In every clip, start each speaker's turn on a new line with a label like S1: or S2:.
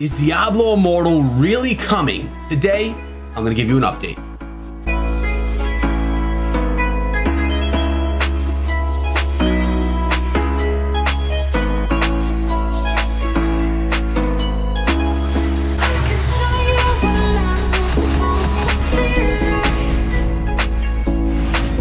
S1: Is Diablo Immortal really coming? Today, I'm going to give you an update.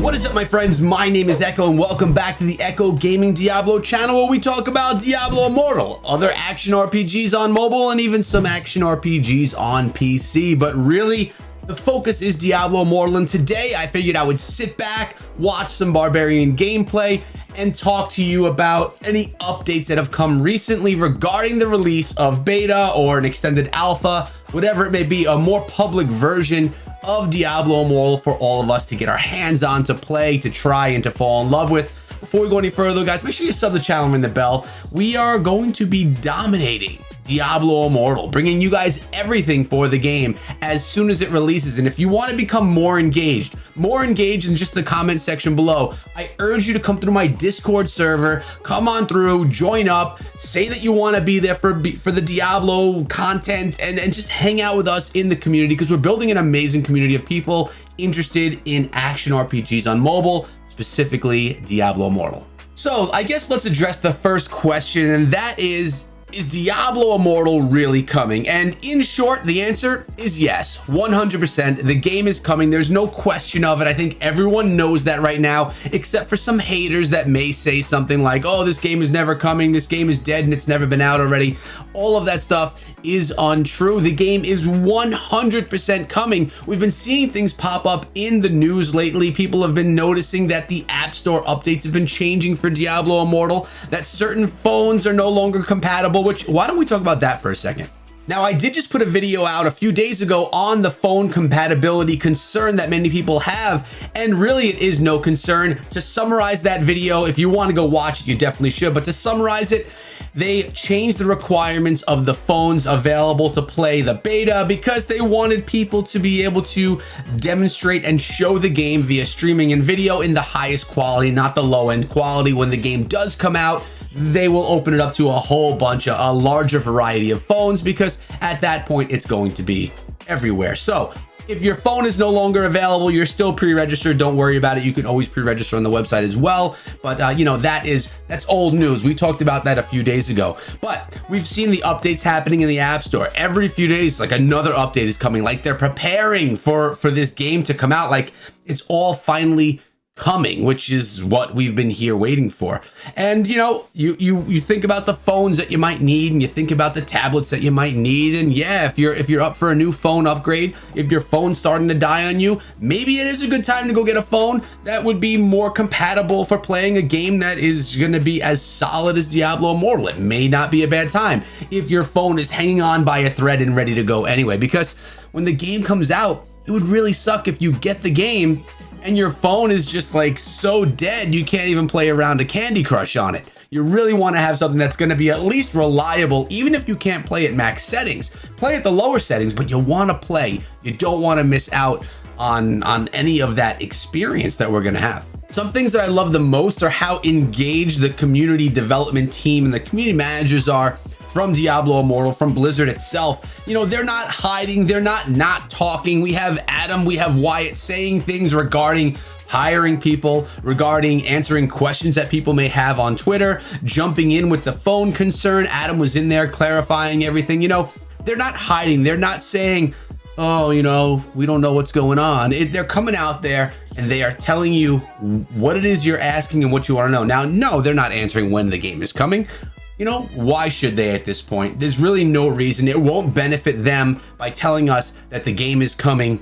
S1: What is up, my friends? My name is Echo, and welcome back to the ECHO Gaming Diablo channel, where we talk about Diablo Immortal, other action RPGs on mobile, and even some action RPGs on PC. But really, the focus is Diablo Immortal, and today I figured I would sit back, watch some Barbarian gameplay, and talk to you about any updates that have come recently regarding the release of beta or an extended alpha, whatever it may be, a more public version of Diablo Immortal for all of us to get our hands on, to play, to try, and to fall in love with. Before we go any further, guys, make sure you sub the channel and ring the bell. We are going to be dominating Diablo Immortal, bringing you guys everything for the game as soon as it releases. And if you want to become more engaged in just the comment section below, I urge you to come through my Discord server. Come on through, join up, say that you want to be there for the Diablo content, and just hang out with us in the community, because we're building an amazing community of people interested in action RPGs on mobile, specifically Diablo Immortal. So I guess let's address the first question, and that is Diablo Immortal really coming? And in short, the answer is yes, 100%. The game is coming. There's no question of it. I think everyone knows that right now, except for some haters that may say something like, oh, this game is never coming, this game is dead and it's never been out already. All of that stuff is untrue. The game is 100% coming. We've been seeing things pop up in the news lately. People have been noticing that the App Store updates have been changing for Diablo Immortal, that certain phones are no longer compatible, which, why don't we talk about that for a second? Now, I did just put a video out a few days ago on the phone compatibility concern that many people have, and really it is no concern. To summarize that video, if you want to go watch it, you definitely should, but to summarize it, they changed the requirements of the phones available to play the beta because they wanted people to be able to demonstrate and show the game via streaming and video in the highest quality, not the low-end quality. When the game does come out, they will open it up to a larger variety of phones, because at that point it's going to be everywhere. So if your phone is no longer available, you're still pre-registered, don't worry about it. You can always pre-register on the website as well. But you know, that's old news. We talked about that a few days ago. But we've seen the updates happening in the App Store. Every few days, like, another update is coming. Like, they're preparing for this game to come out. Like, it's all finally coming, which is what we've been here waiting for. And you know, you think about the phones that you might need, and you think about the tablets that you might need, and yeah, if you're up for a new phone upgrade, if your phone's starting to die on you, maybe it is a good time to go get a phone that would be more compatible for playing a game that is going to be as solid as Diablo Immortal. It may not be a bad time if your phone is hanging on by a thread and ready to go anyway, because when the game comes out, it would really suck if you get the game and your phone is just like so dead you can't even play around a Candy Crush on it. You really want to have something that's going to be at least reliable, even if you can't play at max settings. Play at the lower settings, but you want to play. You don't want to miss out on any of that experience that we're going to have. Some things that I love the most are how engaged the community development team and the community managers are from Diablo Immortal, from Blizzard itself. You know, they're not hiding, they're not talking. We have Adam, we have Wyatt saying things regarding hiring people, regarding answering questions that people may have on Twitter, jumping in with the phone concern. Adam was in there clarifying everything. You know, they're not hiding, they're not saying, oh, you know, we don't know what's going on. They're coming out there and they are telling you what it is you're asking and what you want to know. Now, no, they're not answering when the game is coming. You know, why should they at this point? There's really no reason. It won't benefit them by telling us that the game is coming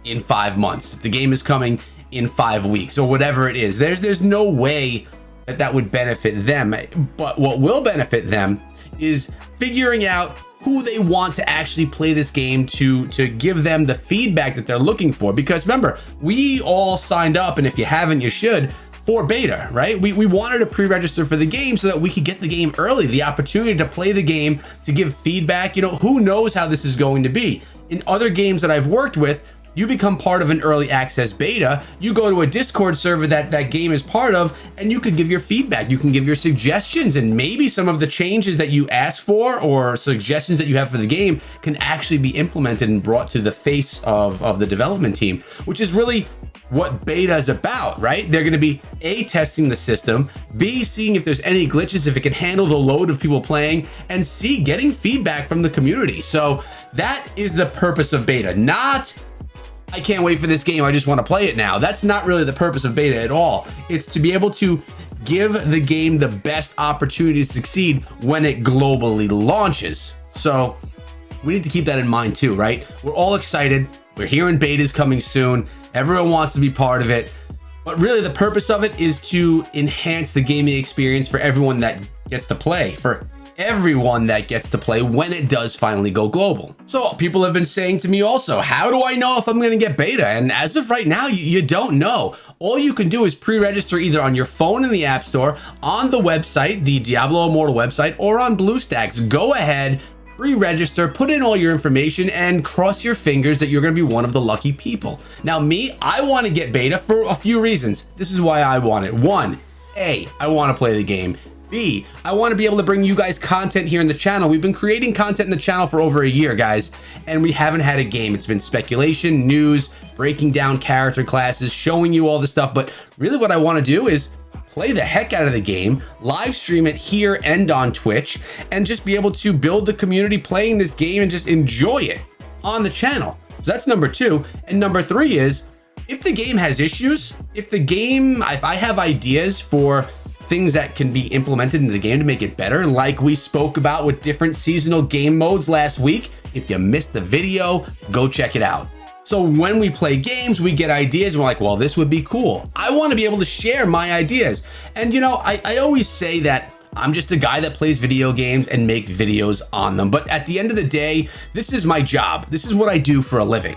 S1: in 5 months, the game is coming in 5 weeks, or whatever it is. There's no way that would benefit them. But what will benefit them is figuring out who they want to actually play this game to give them the feedback that they're looking for. Because remember, we all signed up, and if you haven't, you should, for beta, right? We wanted to pre-register for the game so that we could get the game early, the opportunity to play the game, to give feedback. You know, who knows how this is going to be. In other games that I've worked with, you become part of an early access beta, you go to a Discord server that that game is part of, and you could give your feedback, you can give your suggestions, and maybe some of the changes that you ask for or suggestions that you have for the game can actually be implemented and brought to the face of the development team, which is really what beta is about, right? They're going to be A, testing the system, B, seeing if there's any glitches, if it can handle the load of people playing, and C, getting feedback from the community. So that is the purpose of beta, not I can't wait for this game, I just want to play it now. That's not really the purpose of beta at all. It's to be able to give the game the best opportunity to succeed when it globally launches. So we need to keep that in mind too, right? We're all excited. We're hearing betas coming soon. Everyone wants to be part of it. But really the purpose of it is to enhance the gaming experience for everyone that gets to play, for everyone that gets to play when it does finally go global. So people have been saying to me also, how do I know if I'm going to get beta? And as of right now, you don't know. All you can do is pre-register either on your phone in the App Store, on the website, the Diablo Immortal website, or on BlueStacks. Go ahead, pre-register, put in all your information, and cross your fingers that you're going to be one of the lucky people. Now me, I want to get beta for a few reasons. This is why I want it. One, A, I want to play the game. B, I want to be able to bring you guys content here in the channel. We've been creating content in the channel for over a year, guys, and we haven't had a game. It's been speculation, news, breaking down character classes, showing you all the stuff. But really what I want to do is play the heck out of the game, live stream it here and on Twitch, and just be able to build the community playing this game and just enjoy it on the channel. So that's number two. And number three is, if the game has issues, if I have ideas for things that can be implemented into the game to make it better, like we spoke about with different seasonal game modes last week. If you missed the video, go check it out. So when we play games, we get ideas and we're like, well, this would be cool. I want to be able to share my ideas. And you know, I always say that I'm just a guy that plays video games and make videos on them. But at the end of the day, this is my job. This is what I do for a living.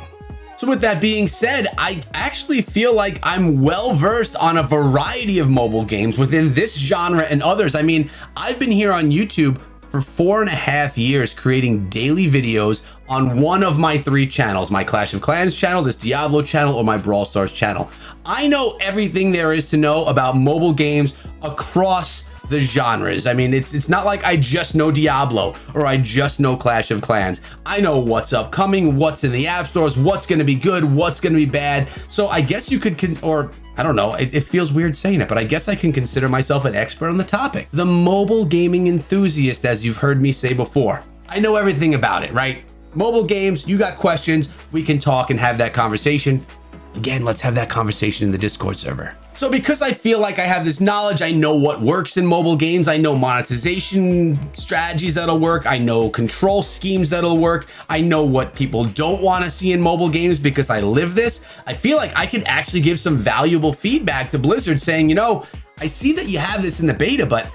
S1: So with that being said, I actually feel like I'm well versed on a variety of mobile games within this genre and others. I mean, I've been here on YouTube for 4.5 years creating daily videos on one of my 3 channels, my Clash of Clans channel, this Diablo channel, or my Brawl Stars channel. I know everything there is to know about mobile games across the genres. I mean, it's not like I just know Diablo or I just know Clash of Clans. I know what's upcoming, what's in the app stores, what's going to be good, what's going to be bad. So I guess you could, or I don't know, it feels weird saying it, but I guess I can consider myself an expert on the topic. The mobile gaming enthusiast, as you've heard me say before. I know everything about it, right? Mobile games, you got questions, we can talk and have that conversation. Again, let's have that conversation in the Discord server. So because I feel like I have this knowledge, I know what works in mobile games, I know monetization strategies that'll work, I know control schemes that'll work, I know what people don't want to see in mobile games because I live this. I feel like I could actually give some valuable feedback to Blizzard saying, you know, I see that you have this in the beta, but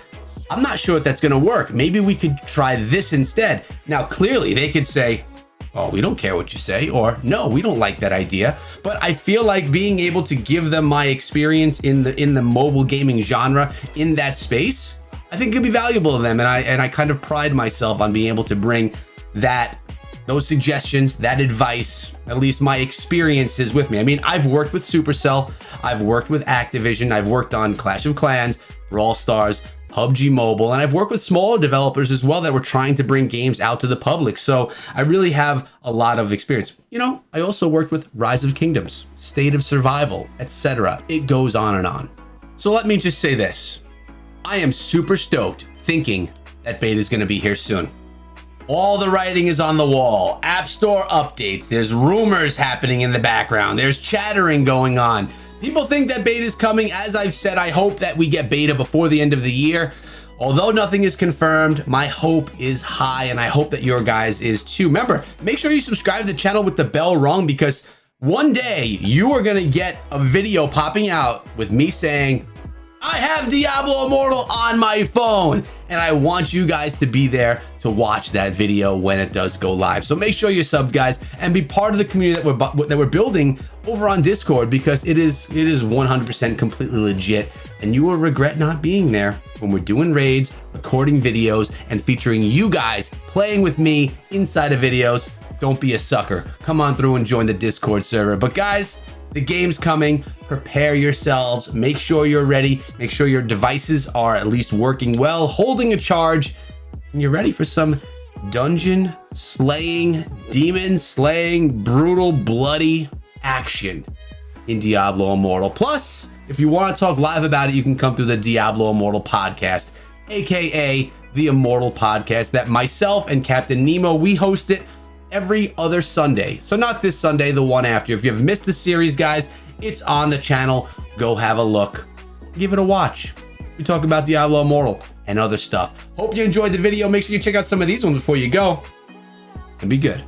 S1: I'm not sure if that's going to work. Maybe we could try this instead. Now, clearly they could say, oh, we don't care what you say, or no, we don't like that idea. But I feel like being able to give them my experience in the mobile gaming genre in that space, I think could be valuable to them. And I kind of pride myself on being able to bring those suggestions, that advice, at least my experiences with me. I mean, I've worked with Supercell, I've worked with Activision, I've worked on Clash of Clans, Brawl Stars, PUBG Mobile, and I've worked with smaller developers as well that were trying to bring games out to the public. So I really have a lot of experience. You know, I also worked with Rise of Kingdoms, State of Survival, etc. It goes on and on. So let me just say this. I am super stoked thinking that beta is going to be here soon. All the writing is on the wall. App Store updates. There's rumors happening in the background. There's chattering going on. People think that beta is coming. As I've said, I hope that we get beta before the end of the year. Although nothing is confirmed, my hope is high, and I hope that your guys is too. Remember, make sure you subscribe to the channel with the bell rung, because one day you are going to get a video popping out with me saying, I have Diablo Immortal on my phone, and I want you guys to be there to watch that video when it does go live. So make sure you're subbed, guys, and be part of the community that we're building over on Discord, because it is 100% completely legit, and you will regret not being there when we're doing raids, recording videos, and featuring you guys playing with me inside of videos. don't be a sucker. Come on through and join the Discord server. But guys, the game's coming. Prepare yourselves. Make sure you're ready. Make sure your devices are at least working well, holding a charge, and you're ready for some dungeon slaying, demon slaying, brutal, bloody action in Diablo Immortal. Plus, if you want to talk live about it, you can come through the Diablo Immortal podcast, aka the Immortal podcast that myself and Captain Nemo, we host it every other Sunday. So not this Sunday, the one after. If you've missed the series, guys, it's on the channel. Go have a look. Give it a watch. We talk about Diablo Immortal and other stuff. Hope you enjoyed the video. Make sure you check out some of these ones before you go. And be good.